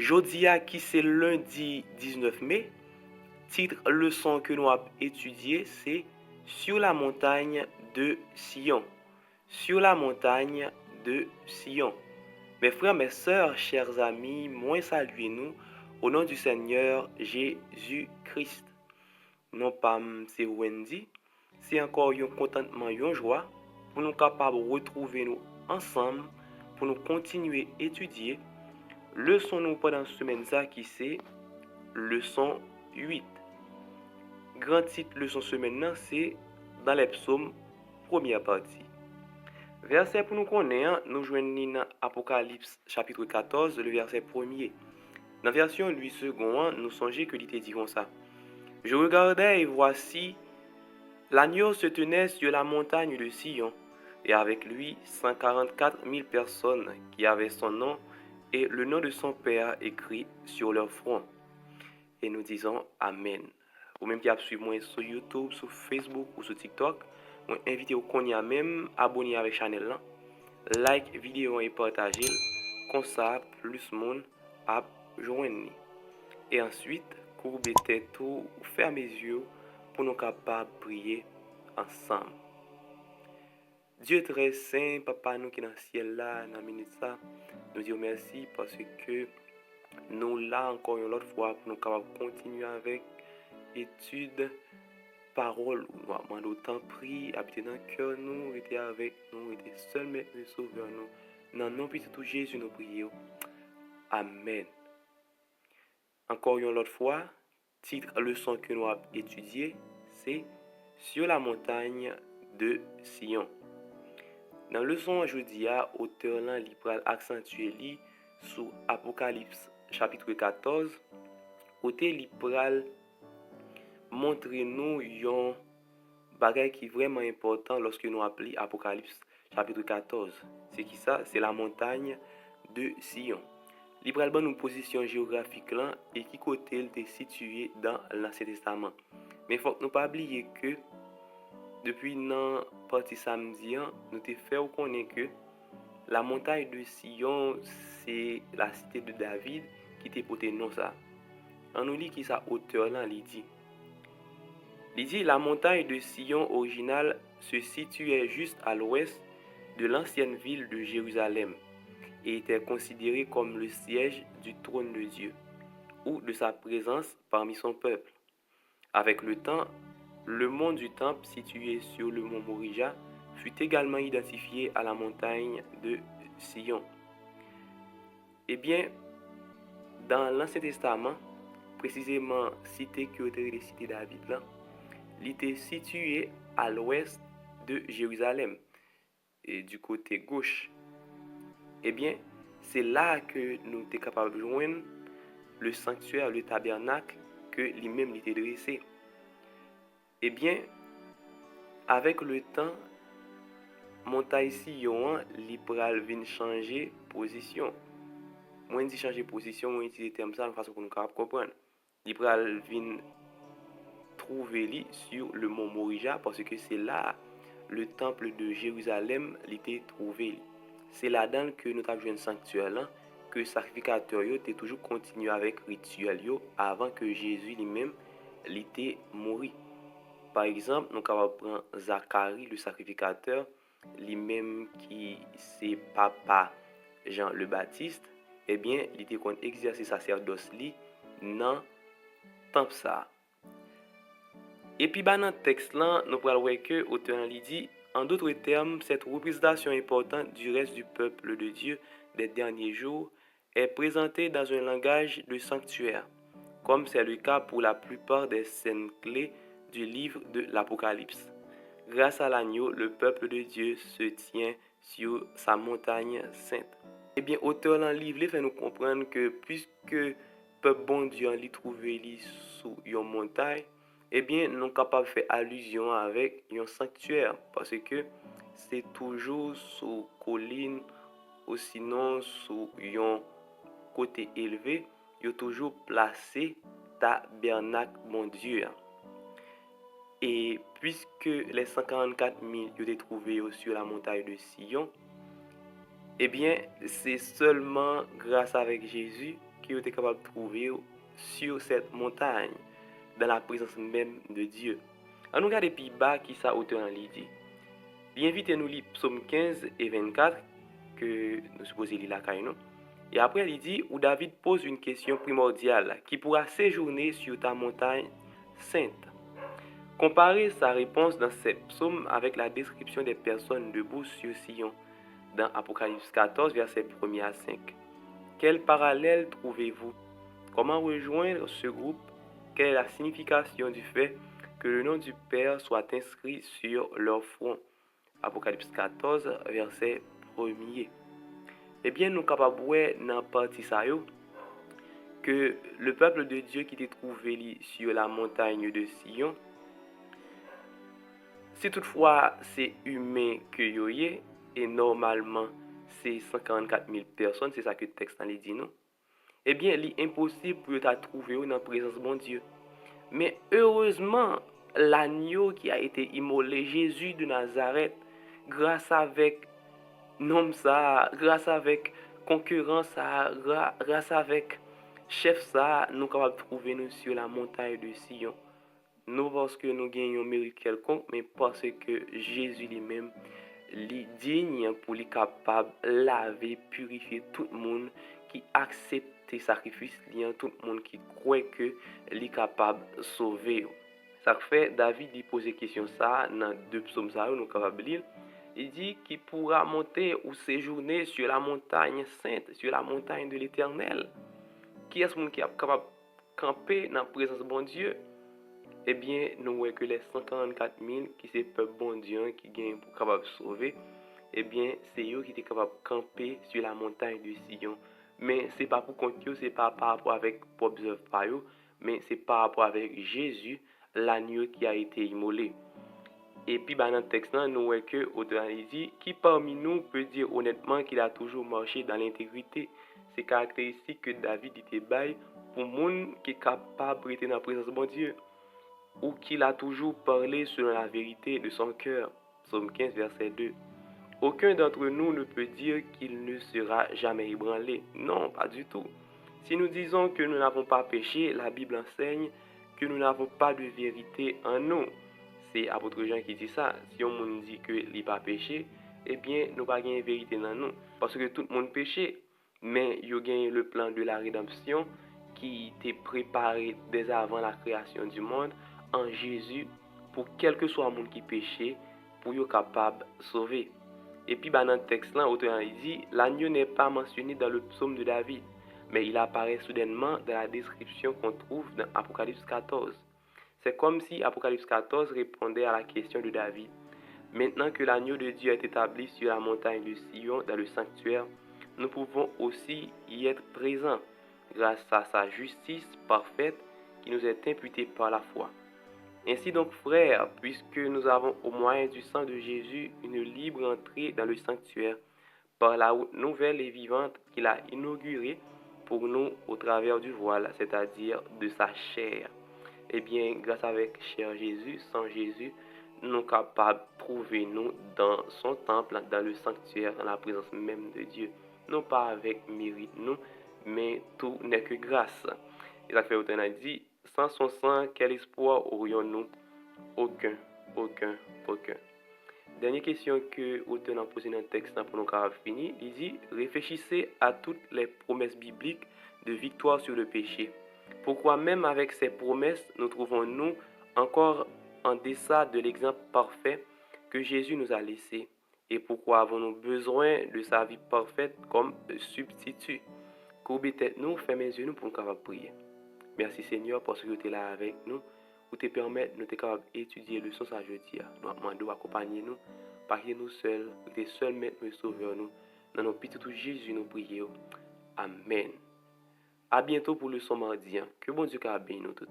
Jodia qui c'est lundi 19 mai, titre leçon que nous avons étudié, c'est Sur la montagne de Sion. Sur la montagne de Sion. Mes frères, mes sœurs, chers amis, moi saluez-nous au nom du Seigneur Jésus-Christ. Non pas c'est Wendy, c'est encore un contentement, une joie pour nous capables de retrouver nous ensemble pour nous continuer à étudier leçon nous pendant cette semaine ça qui c'est leçon 8. Grand titre leçon semaine c'est dans les psaumes première partie. Verset pour nous connaître, nous joignons dans Apocalypse chapitre 14, le verset 1er. Dans la version 8 secondes, nous songeons que l'ité dit comme ça. Je regardais et voici, l'agneau se tenait sur la montagne de Sion, et avec lui 144 000 personnes qui avaient son nom et le nom de son Père écrit sur leur front. Et nous disons Amen. Ou même qui a suivi moi sur YouTube, sur Facebook ou sur TikTok, moi invite au qu'on a même abonner avec channel là, like vidéo et partager, comme ça plus monde a joindre. Et ensuite, courber tête ou fermer les yeux pour nous capables de prier ensemble. Dieu très saint, papa nous qui est dans le ciel là, dans la minute ça, nous disons merci parce que nous là encore une autre fois pour nous capables de continuer avec étude parole nous demandons autant prie habiter dans le cœur nous était avec nous était seul maître et sauveur nous dans nom petit tout Jésus nous prions amen. Encore une autre fois, titre leçon que nous avons étudié c'est Sur la montagne de Sion. Dans leçon aujourd'hui, auteur là li pral accentuer li sur Apocalypse chapitre 14, côté li pral montrer nous yon bagay qui vraiment important lorsque nous appelons Apocalypse chapitre 14. C'est qui ça? C'est la montagne de Sion. Li pral ban nous position géographique là et qui côté elle est situé dans l'Ancien Testament. Mais faut que nous pas oublier que depuis nan partie samedi, nous te fait connaître que la montagne de Sion, c'est la cité de David qui te porté nom ça. On nous lit qui sa auteur là, il dit la montagne de Sion originale se situait juste à l'ouest de l'ancienne ville de Jérusalem et était considérée comme le siège du trône de Dieu ou de sa présence parmi son peuple. Avec le temps, le mont du temple situé sur le mont Morija fut également identifié à la montagne de Sion. Eh bien, dans l'Ancien Testament, précisément cité qui était les cités David là, il était situé à l'ouest de Jérusalem et du côté gauche. Eh bien, c'est là que nous sommes capables de joindre le sanctuaire, le tabernacle que lui-même était dressé. Eh bien, avec le temps, montagne Sion, li pral vin changer position. Moi dit changer position, moi utiliser terme ça de façon pour nous capable comprendre. Li pral vin trouver li sur le mont Morija parce que c'est là le temple de Jérusalem l'était trouvé. C'est là-dedans que nous avons un sanctuaire là que sacrificateur yo était toujours continué avec rituel yo avant que Jésus lui-même l'était mort. Par exemple, nous pouvons prendre Zacharie, le sacrificateur, lui-même qui c'est papa Jean le Baptiste, eh bien, il était qu'on exercer sacerdoce li dans temple ça. Et puis dans le texte là, nous pouvons voir que l'auteur dit en d'autres termes, cette représentation importante du reste du peuple de Dieu des derniers jours est présentée dans un langage de sanctuaire, comme c'est le cas pour la plupart des scènes clés du livre de l'Apocalypse. Grâce à l'agneau, le peuple de Dieu se tient sur sa montagne sainte. Eh bien, auteur dans le livre fait nous comprendre que puisque le peuple bon Dieu a trouvé sous une montagne, eh bien, nous sommes capables de faire allusion avec un sanctuaire parce que c'est toujours sous colline ou sinon sous un côté élevé, il y a toujours placé tabernacle bon Dieu. Et puisque les 144 000 ont été trouvés sur la montagne de Sion, eh bien, c'est seulement grâce avec Jésus que vous êtes capable de trouver sur cette montagne, dans la présence même de Dieu. On nous regarde plus bas qui ça auteur en dit. Bien vite nous lit psaume 15 et 24 que nous supposons lire la caille nous. Et après il dit où David pose une question primordiale qui pourra séjourner sur ta montagne sainte. Comparez sa réponse dans ces psaumes avec la description des personnes debout sur Sion dans Apocalypse 14 versets 1 à 5. Quel parallèle trouvez-vous? Comment rejoindre ce groupe? Quelle est la signification du fait que le nom du Père soit inscrit sur leur front? Apocalypse 14, verset 1er. Eh bien, nous sommes capables de voir dans la partie ça que le peuple de Dieu qui était trouvé sur la montagne de Sion, si toutefois c'est humain que yo y et normalement c'est 144 000 personnes, c'est ça que le texte en dit nous, eh bien, il est impossible pour ta trouver dans la présence de mon Dieu. Mais heureusement, l'agneau qui a été immolé, Jésus de Nazareth, grâce avec nom ça, grâce avec concurrence ça, grâce avec chef ça, nous capables de trouver nous sur la montagne de Sion. Non parce que nous gagnons mérite quelconque, mais parce que Jésus lui-même est digne pour lui capable laver, purifier tout le monde qui accepte les sacrifices, tout le monde qui croit que il est capable de sauver. Ça fait David lui poser question ça dans deux psaumes ça nous capable lire. Il dit qu'il pourra monter ou séjourner sur la montagne sainte, sur la montagne de l'Éternel. Qui est-ce qui est capable de camper dans la présence de bon Dieu? Eh bien, nous voyons que les 144 000 qui c'est peuple bon Dieu qui gagne pour capable de sauver, eh bien, c'est eux qui étaient capables de camper sur la montagne de Sion. Mais c'est pas pour compte c'est pas par rapport avec propres œuvres par eux, mais c'est par rapport avec Jésus, l'agneau qui a été immolé. Et puis, dans le texte, nous voyons que l'auteur dit qui parmi nous peut dire honnêtement qu'il a toujours marché dans l'intégrité. C'est caractéristique que David était bail pour monde qui est capable d'être dans la présence de bon Dieu, ou qu'il a toujours parlé selon la vérité de son cœur. Psaume 15, verset 2. Aucun d'entre nous ne peut dire qu'il ne sera jamais ébranlé. Non, pas du tout. Si nous disons que nous n'avons pas péché, la Bible enseigne que nous n'avons pas de vérité en nous. C'est apôtre Jean qui dit ça. Si on nous dit que il pas péché, eh bien, nous pas gagner vérité dans nous. Parce que tout le monde péché. Mais il y a gagné le plan de la rédemption qui était préparé dès avant la création du monde en Jésus pour quel que soit le monde qui péché, pour être capable de sauver. Et puis dans le texte là, l'auteur dit, l'agneau n'est pas mentionné dans le psaume de David, mais il apparaît soudainement dans la description qu'on trouve dans Apocalypse 14. C'est comme si Apocalypse 14 répondait à la question de David. Maintenant que l'agneau de Dieu est établi sur la montagne de Sion, dans le sanctuaire, nous pouvons aussi y être présents grâce à sa justice parfaite qui nous est imputée par la foi. Ainsi donc, frères, puisque nous avons au moyen du sang de Jésus une libre entrée dans le sanctuaire, par la route nouvelle et vivante qu'il a inaugurée pour nous au travers du voile, c'est-à-dire de sa chair. Eh bien, grâce avec cher Jésus, sans Jésus, nous sommes capables de trouver nous dans son temple, dans le sanctuaire, dans la présence même de Dieu. Non pas avec mérite nous, mais tout n'est que grâce. Et ça fait autant dit, sans son sang, quel espoir aurions-nous? Aucun, aucun, aucun. Dernière question que l'auteur a posée dans le texte pour nous avoir fini, il dit, réfléchissez à toutes les promesses bibliques de victoire sur le péché. Pourquoi même avec ces promesses, nous trouvons-nous encore en deçà de l'exemple parfait que Jésus nous a laissé? Et pourquoi avons-nous besoin de sa vie parfaite comme substitut? Courbez tête nous, fermez les yeux nous pour nous capables prier. Merci Seigneur parce que tu es là avec nous, pour te permettre de nous capables d'étudier le sens à jeudi. Nous demandons accompagner nous, parler nous seuls, tu es seul maître et sauveur nous. Dans nos petits Jésus nous prions. Amen. À bientôt pour le son mardi. Que bon Dieu bénisse nous tous.